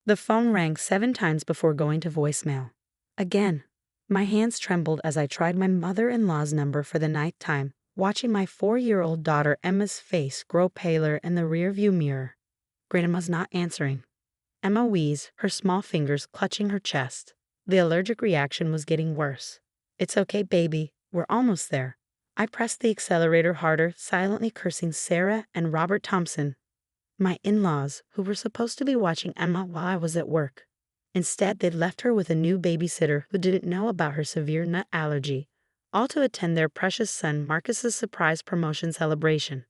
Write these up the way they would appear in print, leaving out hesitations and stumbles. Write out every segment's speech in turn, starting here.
The phone rang 7 times before going to voicemail. Again, my hands trembled as I tried my mother-in-law's number for the 9th time, watching my 4-year-old daughter Emma's face grow paler in the rearview mirror. Grandma's not answering. Emma wheezed, her small fingers clutching her chest. The allergic reaction was getting worse. "It's okay, baby. We're almost there." I pressed the accelerator harder, silently cursing Sarah and Robert Thompson, my in-laws, who were supposed to be watching Emma while I was at work. Instead, they'd left her with a new babysitter who didn't know about her severe nut allergy, all to attend their precious son Marcus's surprise promotion celebration.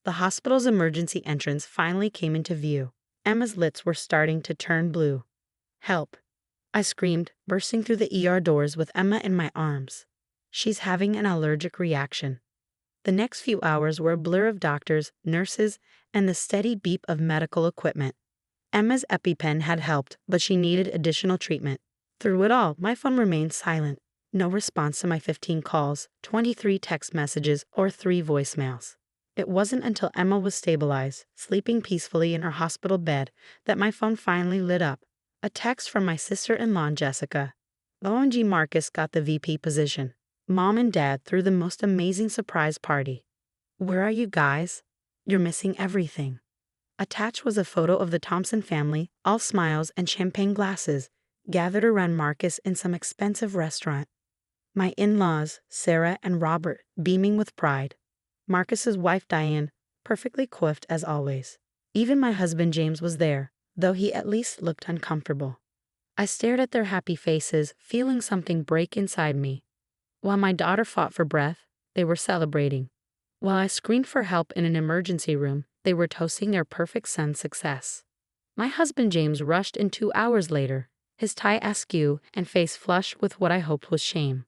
The hospital's emergency entrance finally came into view. Emma's lips were starting to turn blue. "Help!" I screamed, bursting through the ER doors with Emma in my arms. "She's having an allergic reaction." The next few hours were a blur of doctors, nurses, and the steady beep of medical equipment. Emma's EpiPen had helped, but she needed additional treatment. Through it all, my phone remained silent. No response to my 15 calls, 23 text messages, or 3 voicemails. It wasn't until Emma was stabilized, sleeping peacefully in her hospital bed, that my phone finally lit up. A text from my sister-in-law, Jessica. "OMG, Marcus got the VP position. Mom and Dad threw the most amazing surprise party. Where are you guys? You're missing everything." Attached was a photo of the Thompson family, all smiles and champagne glasses, gathered around Marcus in some expensive restaurant. My in-laws, Sarah and Robert, beaming with pride. Marcus's wife Diane, perfectly coiffed as always. Even my husband James was there, though he at least looked uncomfortable. I stared at their happy faces, feeling something break inside me. While my daughter fought for breath, they were celebrating. While I screamed for help in an emergency room, they were toasting their perfect son's success. My husband James rushed in 2 hours later, his tie askew and face flushed with what I hoped was shame.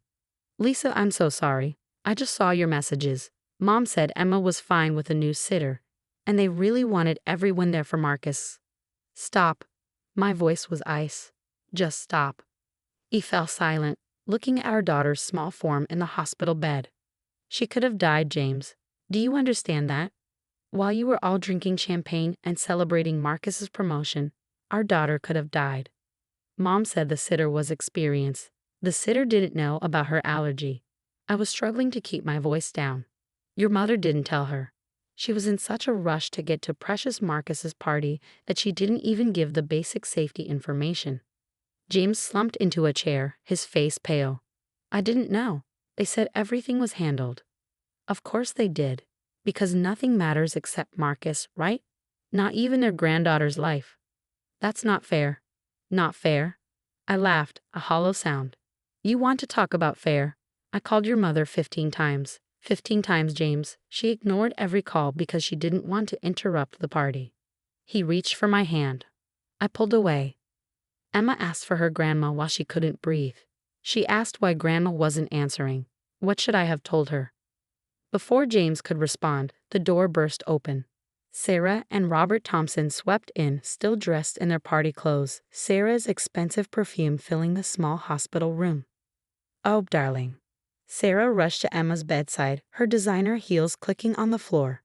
"Lisa, I'm so sorry. I just saw your messages. Mom said Emma was fine with a new sitter, and they really wanted everyone there for Marcus." "Stop." My voice was ice. "Just stop." He fell silent, looking at our daughter's small form in the hospital bed. "She could have died, James. Do you understand that? While you were all drinking champagne and celebrating Marcus's promotion, our daughter could have died." Mom said the sitter was experienced. The sitter didn't know about her allergy. I was struggling to keep my voice down. "Your mother didn't tell her. She was in such a rush to get to precious Marcus's party that she didn't even give the basic safety information." James slumped into a chair, his face pale. "I didn't know. They said everything was handled." Of course they did, because nothing matters except Marcus, right? Not even their granddaughter's life. "That's not fair." "Not fair?" I laughed, a hollow sound. "You want to talk about fair? I called your mother 15 times. 15 times, James. She ignored every call because she didn't want to interrupt the party." He reached for my hand. I pulled away. "Emma asked for her grandma while she couldn't breathe. She asked why grandma wasn't answering. What should I have told her?" Before James could respond, the door burst open. Sarah and Robert Thompson swept in, still dressed in their party clothes, Sarah's expensive perfume filling the small hospital room. "Oh, darling." Sarah rushed to Emma's bedside, her designer heels clicking on the floor.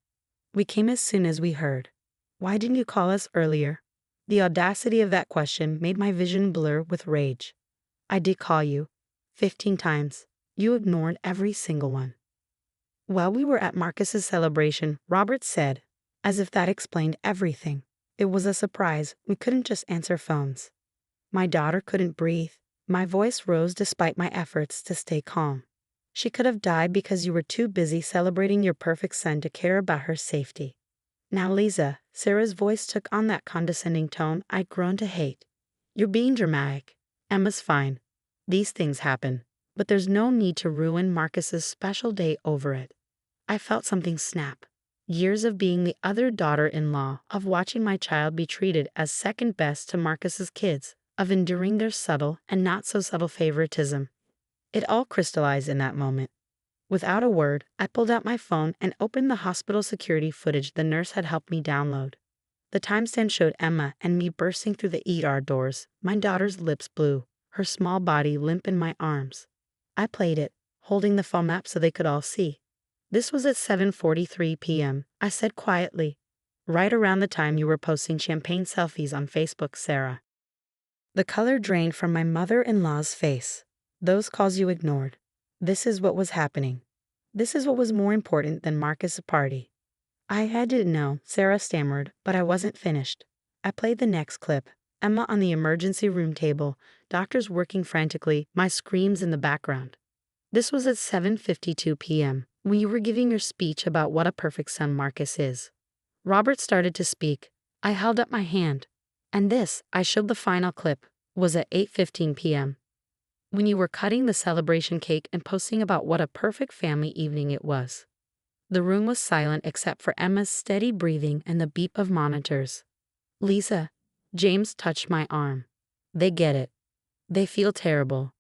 "We came as soon as we heard." "Why didn't you call us earlier?" The audacity of that question made my vision blur with rage. "I did call you. 15 times. You ignored every single one." While we were at Marcus's celebration, Robert said, as if that explained everything, "It was a surprise. We couldn't just answer phones." My daughter couldn't breathe. My voice rose despite my efforts to stay calm. "She could have died because you were too busy celebrating your perfect son to care about her safety." "Now, Lisa," Sarah's voice took on that condescending tone I'd grown to hate. "You're being dramatic. Emma's fine. These things happen. But there's no need to ruin Marcus's special day over it." I felt something snap. Years of being the other daughter-in-law, of watching my child be treated as second best to Marcus's kids, of enduring their subtle and not so subtle favoritism. It all crystallized in that moment. Without a word, I pulled out my phone and opened the hospital security footage the nurse had helped me download. The timestamp showed Emma and me bursting through the ER doors, my daughter's lips blue, her small body limp in my arms. I played it, holding the phone up so they could all see. "This was at 7:43 p.m., I said quietly. "Right around the time you were posting champagne selfies on Facebook, Sarah." The color drained from my mother-in-law's face. Those calls you ignored. This is what was happening. This is what was more important than Marcus' party. I had to know, Sarah stammered, but I wasn't finished. I played the next clip. Emma on the emergency room table, doctors working frantically, my screams in the background. This was at 7:52 p.m., when you were giving your speech about what a perfect son Marcus is. Robert started to speak. I held up my hand. And this, I showed the final clip, was at 8:15 p.m. when you were cutting the celebration cake and posting about what a perfect family evening it was. The room was silent except for Emma's steady breathing and the beep of monitors. Lisa, James touched my arm. They get it. They feel terrible.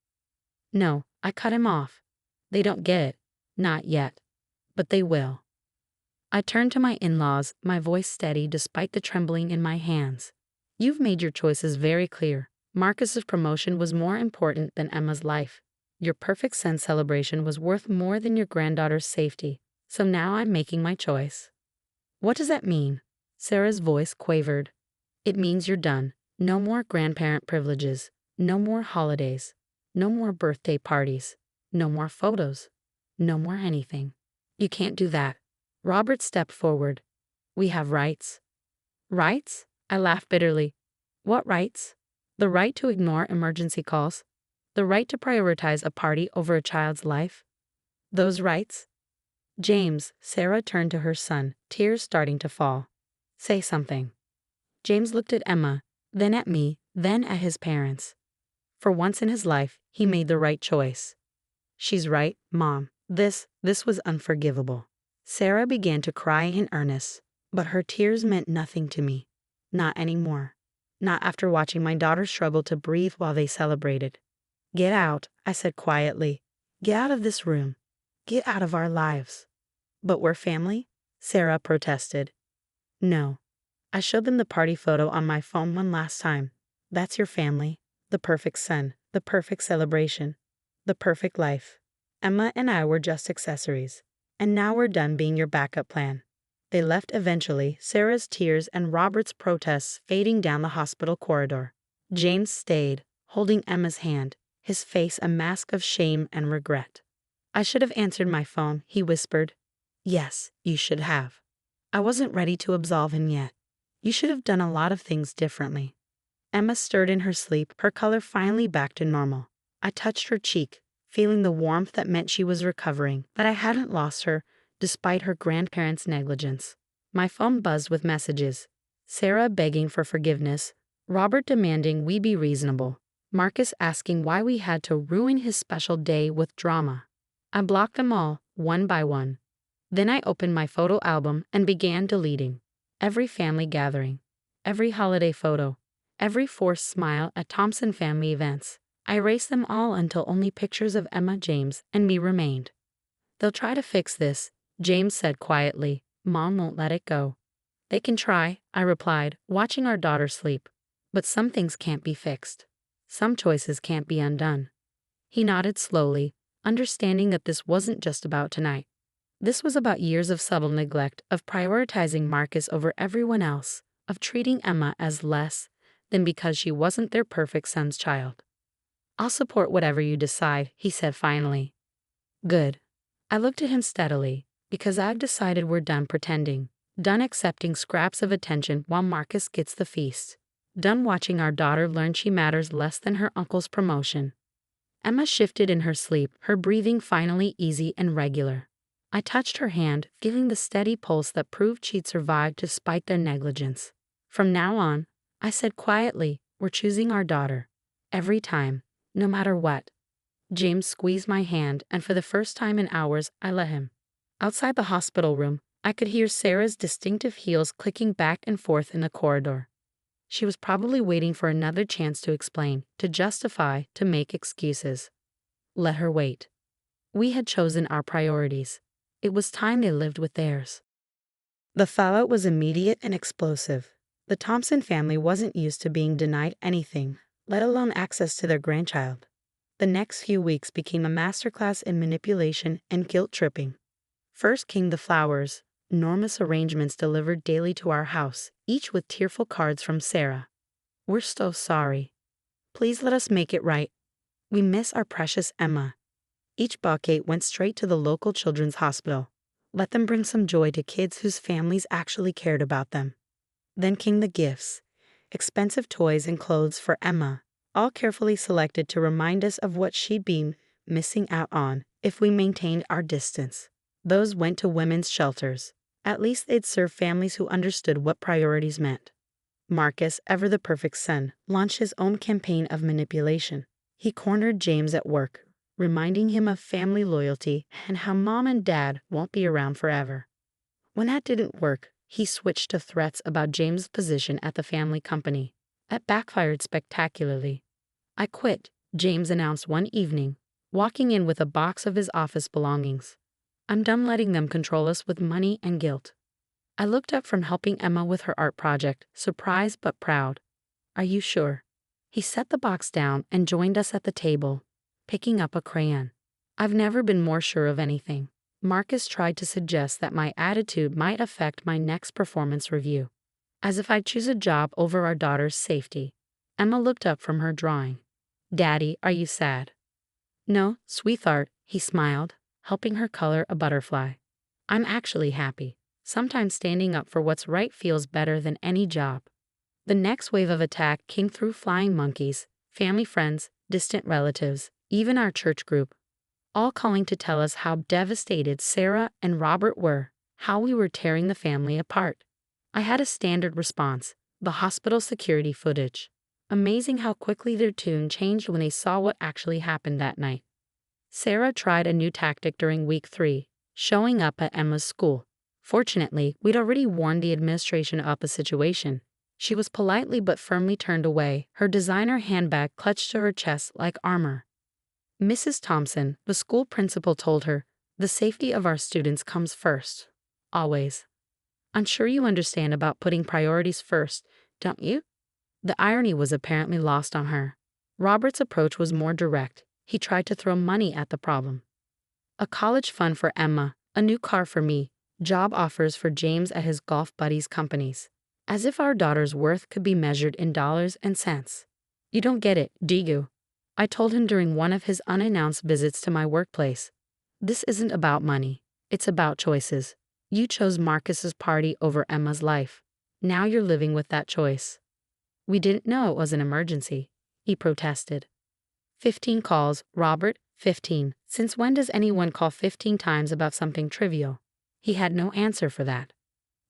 No, I cut him off. They don't get it. Not yet. But they will. I turned to my in-laws, my voice steady despite the trembling in my hands. You've made your choices very clear. Marcus's promotion was more important than Emma's life. Your perfect son celebration was worth more than your granddaughter's safety. So now I'm making my choice. What does that mean? Sarah's voice quavered. It means you're done. No more grandparent privileges. No more holidays. No more birthday parties. No more photos. No more anything. You can't do that. Robert stepped forward. We have rights. Rights? I laughed bitterly. What rights? The right to ignore emergency calls. The right to prioritize a party over a child's life. Those rights? James, Sarah turned to her son, tears starting to fall. Say something. James looked at Emma, then at me, then at his parents. For once in his life, he made the right choice. She's right, Mom. This was unforgivable. Sarah began to cry in earnest, but her tears meant nothing to me. Not anymore. Not after watching my daughter struggle to breathe while they celebrated. Get out, I said quietly. Get out of this room. Get out of our lives. But we're family? Sarah protested. No. I showed them the party photo on my phone one last time. That's your family. The perfect son. The perfect celebration. The perfect life. Emma and I were just accessories. And now we're done being your backup plan. They left eventually, Sarah's tears and Robert's protests fading down the hospital corridor. James stayed, holding Emma's hand, his face a mask of shame and regret. I should have answered my phone, he whispered. Yes, you should have. I wasn't ready to absolve him yet. You should have done a lot of things differently. Emma stirred in her sleep, her color finally back to normal. I touched her cheek, feeling the warmth that meant she was recovering, but I hadn't lost her, despite her grandparents' negligence. My phone buzzed with messages. Sarah begging for forgiveness, Robert demanding we be reasonable, Marcus asking why we had to ruin his special day with drama. I blocked them all, one by one. Then I opened my photo album and began deleting. Every family gathering, every holiday photo, every forced smile at Thompson family events. I erased them all until only pictures of Emma, James, and me remained. They'll try to fix this, James said quietly. Mom won't let it go. They can try, I replied, watching our daughter sleep. But some things can't be fixed. Some choices can't be undone. He nodded slowly, understanding that this wasn't just about tonight. This was about years of subtle neglect, of prioritizing Marcus over everyone else, of treating Emma as less than because she wasn't their perfect son's child. I'll support whatever you decide, he said finally. Good. I looked at him steadily, because I've decided we're done pretending, done accepting scraps of attention while Marcus gets the feast, done watching our daughter learn she matters less than her uncle's promotion. Emma shifted in her sleep, her breathing finally easy and regular. I touched her hand, feeling the steady pulse that proved she'd survived despite their negligence. From now on, I said quietly, we're choosing our daughter. Every time, no matter what. James squeezed my hand, and for the first time in hours, I let him. Outside the hospital room, I could hear Sarah's distinctive heels clicking back and forth in the corridor. She was probably waiting for another chance to explain, to justify, to make excuses. Let her wait. We had chosen our priorities. It was time they lived with theirs. The fallout was immediate and explosive. The Thompson family wasn't used to being denied anything, let alone access to their grandchild. The next few weeks became a masterclass in manipulation and guilt-tripping. First came the flowers, enormous arrangements delivered daily to our house, each with tearful cards from Sarah. We're so sorry. Please let us make it right. We miss our precious Emma. Each bouquet went straight to the local children's hospital. Let them bring some joy to kids whose families actually cared about them. Then came the gifts. Expensive toys and clothes for Emma, all carefully selected to remind us of what she'd been missing out on if we maintained our distance. Those went to women's shelters. At least they'd serve families who understood what priorities meant. Marcus, ever the perfect son, launched his own campaign of manipulation. He cornered James at work, reminding him of family loyalty and how mom and dad won't be around forever. When that didn't work, he switched to threats about James' position at the family company. That backfired spectacularly. I quit, James announced one evening, walking in with a box of his office belongings. I'm done letting them control us with money and guilt. I looked up from helping Emma with her art project, surprised but proud. Are you sure? He set the box down and joined us at the table, picking up a crayon. I've never been more sure of anything. Marcus tried to suggest that my attitude might affect my next performance review. As if I'd choose a job over our daughter's safety. Emma looked up from her drawing. Daddy, are you sad? No, sweetheart, he smiled, helping her color a butterfly. I'm actually happy. Sometimes standing up for what's right feels better than any job. The next wave of attack came through flying monkeys, family friends, distant relatives, even our church group, all calling to tell us how devastated Sarah and Robert were, how we were tearing the family apart. I had a standard response, the hospital security footage. Amazing how quickly their tune changed when they saw what actually happened that night. Sarah tried a new tactic during week 3, showing up at Emma's school. Fortunately, we'd already warned the administration of the situation. She was politely but firmly turned away, her designer handbag clutched to her chest like armor. Mrs. Thompson, the school principal, told her, the safety of our students comes first. Always. I'm sure you understand about putting priorities first, don't you? The irony was apparently lost on her. Robert's approach was more direct. He tried to throw money at the problem. A college fund for Emma, a new car for me, job offers for James at his golf buddies' companies. As if our daughter's worth could be measured in dollars and cents. You don't get it, do you? I told him during one of his unannounced visits to my workplace. This isn't about money. It's about choices. You chose Marcus's party over Emma's life. Now you're living with that choice. We didn't know it was an emergency, he protested. 15 calls, Robert, 15. Since when does anyone call 15 times about something trivial? He had no answer for that.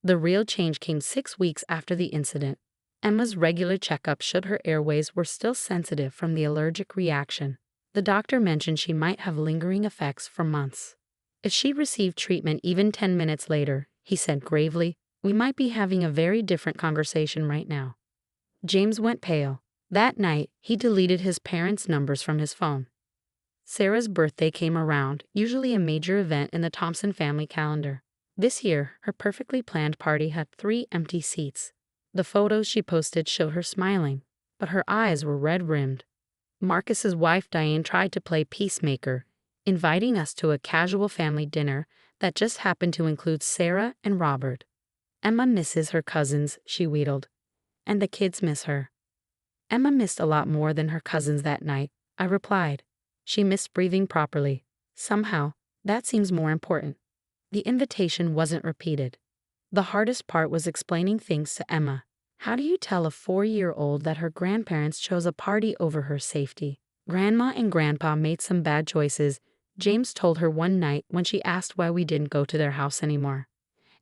The real change came 6 weeks after the incident. Emma's regular checkup showed her airways were still sensitive from the allergic reaction. The doctor mentioned she might have lingering effects for months. If she received treatment even 10 minutes later, he said gravely, we might be having a very different conversation right now. James went pale. That night, he deleted his parents' numbers from his phone. Sarah's birthday came around, usually a major event in the Thompson family calendar. This year, her perfectly planned party had 3 empty seats. The photos she posted showed her smiling, but her eyes were red-rimmed. Marcus's wife Diane tried to play peacemaker, inviting us to a casual family dinner that just happened to include Sarah and Robert. Emma misses her cousins, she wheedled, and the kids miss her. Emma missed a lot more than her cousins that night, I replied. She missed breathing properly. Somehow, that seems more important. The invitation wasn't repeated. The hardest part was explaining things to Emma. How do you tell a 4-year-old that her grandparents chose a party over her safety? Grandma and Grandpa made some bad choices, James told her one night when she asked why we didn't go to their house anymore.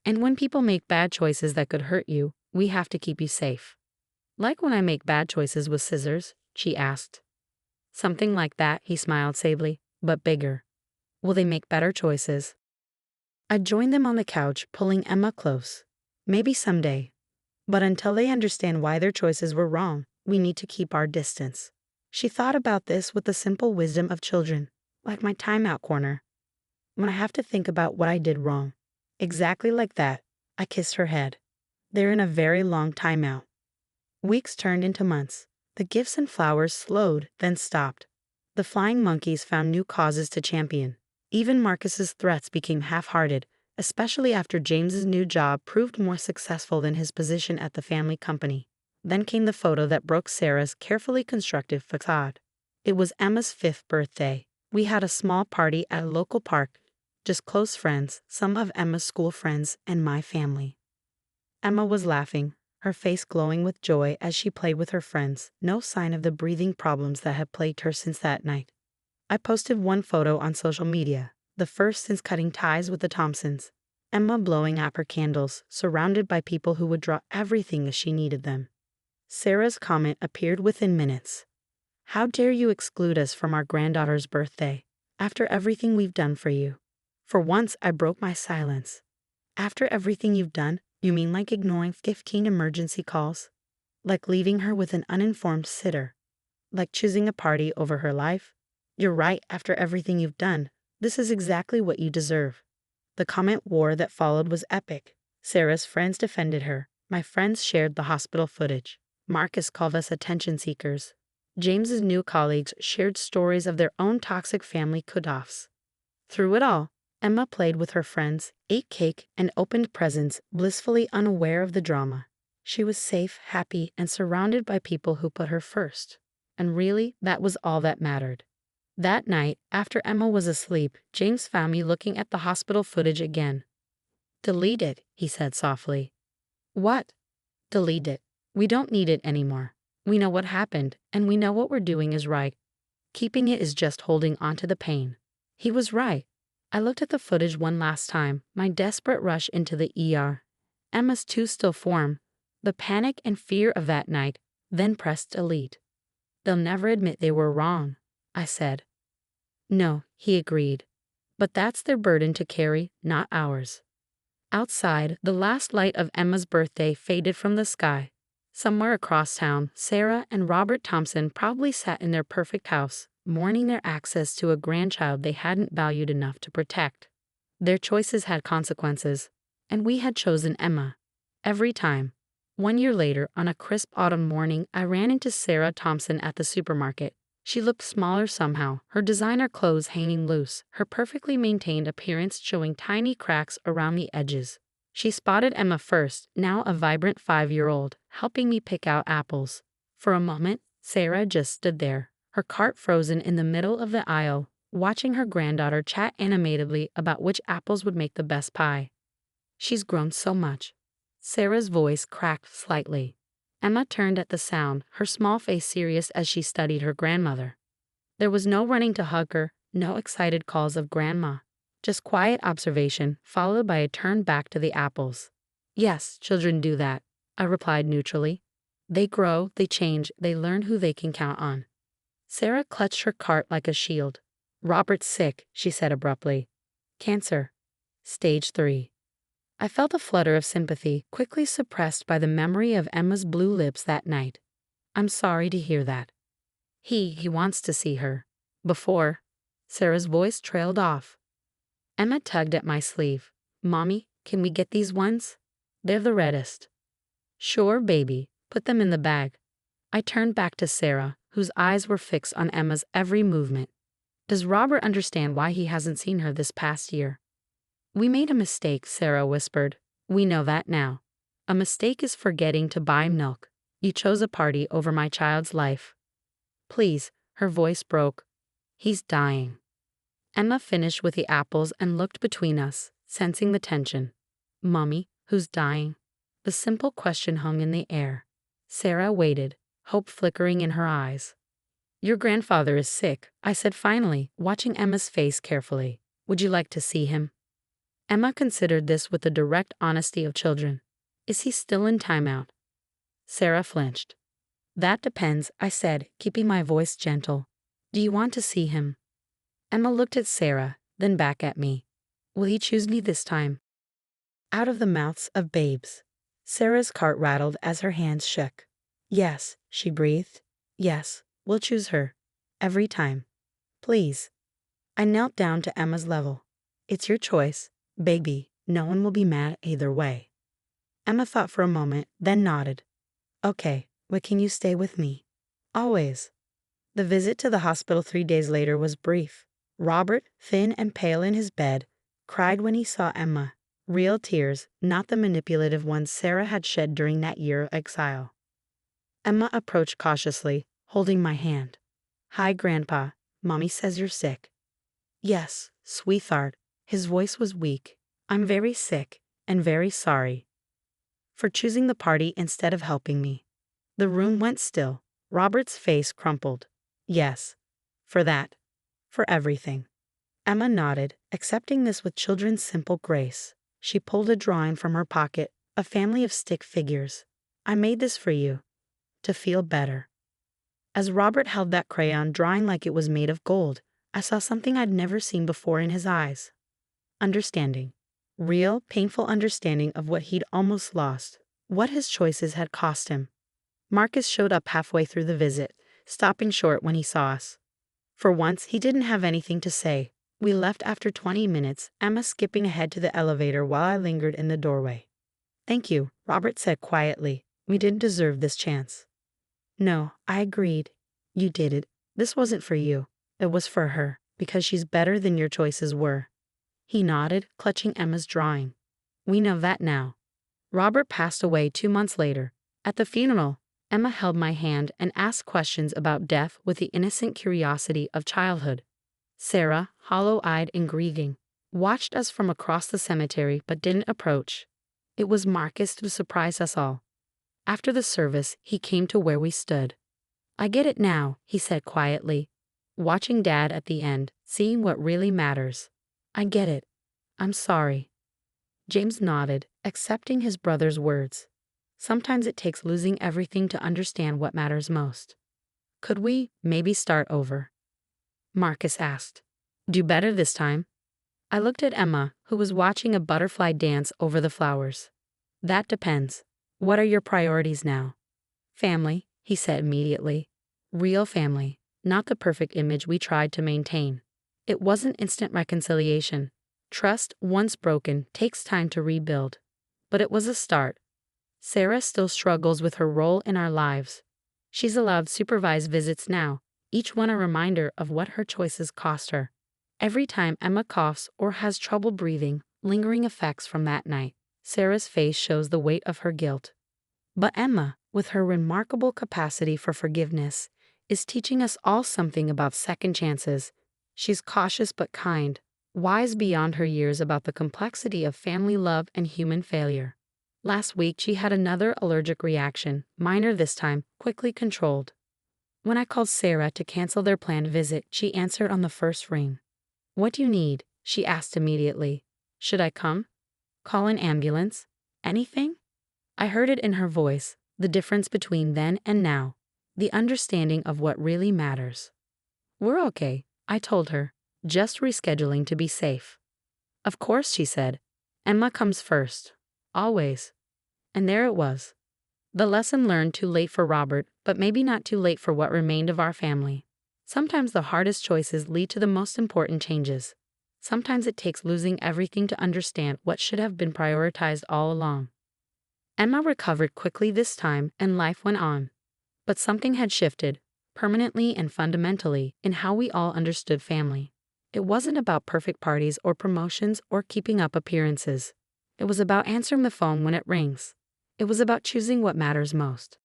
And when people make bad choices that could hurt you, we have to keep you safe. Like when I make bad choices with scissors, she asked. Something like that, he smiled sadly, but bigger. Will they make better choices? I joined them on the couch, pulling Emma close. Maybe someday. But until they understand why their choices were wrong, we need to keep our distance. She thought about this with the simple wisdom of children, like my timeout corner. When I have to think about what I did wrong. Exactly like that, I kissed her head. They're in a very long timeout. Weeks turned into months. The gifts and flowers slowed, then stopped. The flying monkeys found new causes to champion. Even Marcus's threats became half-hearted, especially after James's new job proved more successful than his position at the family company. Then came the photo that broke Sarah's carefully constructed facade. It was Emma's 5th birthday. We had a small party at a local park, just close friends, some of Emma's school friends, and my family. Emma was laughing, her face glowing with joy as she played with her friends, no sign of the breathing problems that had plagued her since that night. I posted one photo on social media, the first since cutting ties with the Thompsons. Emma blowing out her candles, surrounded by people who would draw everything as she needed them. Sarah's comment appeared within minutes. "How dare you exclude us from our granddaughter's birthday, after everything we've done for you?" For once, I broke my silence. "After everything you've done, you mean like ignoring 15 emergency calls? Like leaving her with an uninformed sitter? Like choosing a party over her life? You're right, after everything you've done, this is exactly what you deserve." The comment war that followed was epic. Sarah's friends defended her. My friends shared the hospital footage. Marcus called us attention seekers. James's new colleagues shared stories of their own toxic family cutoffs. Through it all, Emma played with her friends, ate cake, and opened presents, blissfully unaware of the drama. She was safe, happy, and surrounded by people who put her first. And really, that was all that mattered. That night, after Emma was asleep, James found me looking at the hospital footage again. "Delete it," he said softly. "What?" "Delete it. We don't need it anymore. We know what happened, and we know what we're doing is right. Keeping it is just holding on to the pain." He was right. I looked at the footage one last time, my desperate rush into the ER. Emma's too still form, the panic and fear of that night, then pressed delete. "They'll never admit they were wrong," I said. "No," he agreed. "But that's their burden to carry, not ours." Outside, the last light of Emma's birthday faded from the sky. Somewhere across town, Sarah and Robert Thompson probably sat in their perfect house, mourning their access to a grandchild they hadn't valued enough to protect. Their choices had consequences, and we had chosen Emma. Every time. 1 year later, on a crisp autumn morning, I ran into Sarah Thompson at the supermarket. She looked smaller somehow, her designer clothes hanging loose, her perfectly maintained appearance showing tiny cracks around the edges. She spotted Emma first, now a vibrant 5-year-old, helping me pick out apples. For a moment, Sarah just stood there, her cart frozen in the middle of the aisle, watching her granddaughter chat animatedly about which apples would make the best pie. "She's grown so much." Sarah's voice cracked slightly. Emma turned at the sound, her small face serious as she studied her grandmother. There was no running to hug her, no excited calls of grandma. Just quiet observation, followed by a turn back to the apples. "Yes, children do that," I replied neutrally. "They grow, they change, they learn who they can count on." Sarah clutched her cart like a shield. "Robert's sick," she said abruptly. "Cancer. Stage 3. I felt a flutter of sympathy, quickly suppressed by the memory of Emma's blue lips that night. "I'm sorry to hear that." He wants to see her. Before. Sarah's voice trailed off. Emma tugged at my sleeve. "Mommy, can we get these ones? They're the reddest." "Sure, baby. Put them in the bag." I turned back to Sarah, whose eyes were fixed on Emma's every movement. "Does Robert understand why he hasn't seen her this past year?" "We made a mistake," Sarah whispered. "We know that now. A mistake is forgetting to buy milk. You chose a party over my child's life." "Please," her voice broke. "He's dying." Emma finished with the apples and looked between us, sensing the tension. "Mommy, who's dying?" The simple question hung in the air. Sarah waited, hope flickering in her eyes. "Your grandfather is sick," I said finally, watching Emma's face carefully. "Would you like to see him?" Emma considered this with the direct honesty of children. "Is he still in timeout?" Sarah flinched. "That depends," I said, keeping my voice gentle. "Do you want to see him?" Emma looked at Sarah, then back at me. "Will he choose me this time?" Out of the mouths of babes. Sarah's cart rattled as her hands shook. "Yes," she breathed. "Yes, we'll choose her. Every time. Please." I knelt down to Emma's level. "It's your choice, baby. No one will be mad either way." Emma thought for a moment, then nodded. "Okay, but can you stay with me? Always." The visit to the hospital 3 days later was brief. Robert, thin and pale in his bed, cried when he saw Emma. Real tears, not the manipulative ones Sarah had shed during that year of exile. Emma approached cautiously, holding my hand. Hi, Grandpa. Mommy says you're sick. Yes, sweetheart. His voice was weak. I'm very sick, and very sorry. For choosing the party instead of helping me. The room went still. Robert's face crumpled. Yes. For that. For everything. Emma nodded, accepting this with children's simple grace. She pulled a drawing from her pocket, a family of stick figures. I made this for you. To feel better. As Robert held that crayon drawing like it was made of gold, I saw something I'd never seen before in his eyes. Understanding. Real, painful understanding of what he'd almost lost, what his choices had cost him. Marcus showed up halfway through the visit, stopping short when he saw us. For once, he didn't have anything to say. We left after 20 minutes, Emma skipping ahead to the elevator while I lingered in the doorway. Thank you, Robert said quietly. We didn't deserve this chance. No, I agreed. You did it. This wasn't for you. It was for her, because she's better than your choices were. He nodded, clutching Emma's drawing. We know that now. Robert passed away 2 months later. At the funeral, Emma held my hand and asked questions about death with the innocent curiosity of childhood. Sarah, hollow-eyed and grieving, watched us from across the cemetery but didn't approach. It was Marcus who surprised us all. After the service, he came to where we stood. I get it now, he said quietly, watching Dad at the end, seeing what really matters. I get it. I'm sorry. James nodded, accepting his brother's words. Sometimes it takes losing everything to understand what matters most. Could we maybe start over? Marcus asked. Do better this time? I looked at Emma, who was watching a butterfly dance over the flowers. That depends. What are your priorities now? Family, he said immediately. Real family, not the perfect image we tried to maintain. It wasn't instant reconciliation. Trust, once broken, takes time to rebuild. But it was a start. Sarah still struggles with her role in our lives. She's allowed supervised visits now, each one a reminder of what her choices cost her. Every time Emma coughs or has trouble breathing, lingering effects from that night, Sarah's face shows the weight of her guilt. But Emma, with her remarkable capacity for forgiveness, is teaching us all something about second chances. She's cautious but kind, wise beyond her years about the complexity of family love and human failure. Last week she had another allergic reaction, minor this time, quickly controlled. When I called Sarah to cancel their planned visit, she answered on the first ring. What do you need? She asked immediately. Should I come? Call an ambulance? Anything? I heard it in her voice, the difference between then and now, the understanding of what really matters. We're okay, I told her, just rescheduling to be safe. Of course, she said. Emma comes first. Always. And there it was. The lesson learned too late for Robert, but maybe not too late for what remained of our family. Sometimes the hardest choices lead to the most important changes. Sometimes it takes losing everything to understand what should have been prioritized all along. Emma recovered quickly this time and life went on. But something had shifted, permanently and fundamentally, in how we all understood family. It wasn't about perfect parties or promotions or keeping up appearances. It was about answering the phone when it rings. It was about choosing what matters most.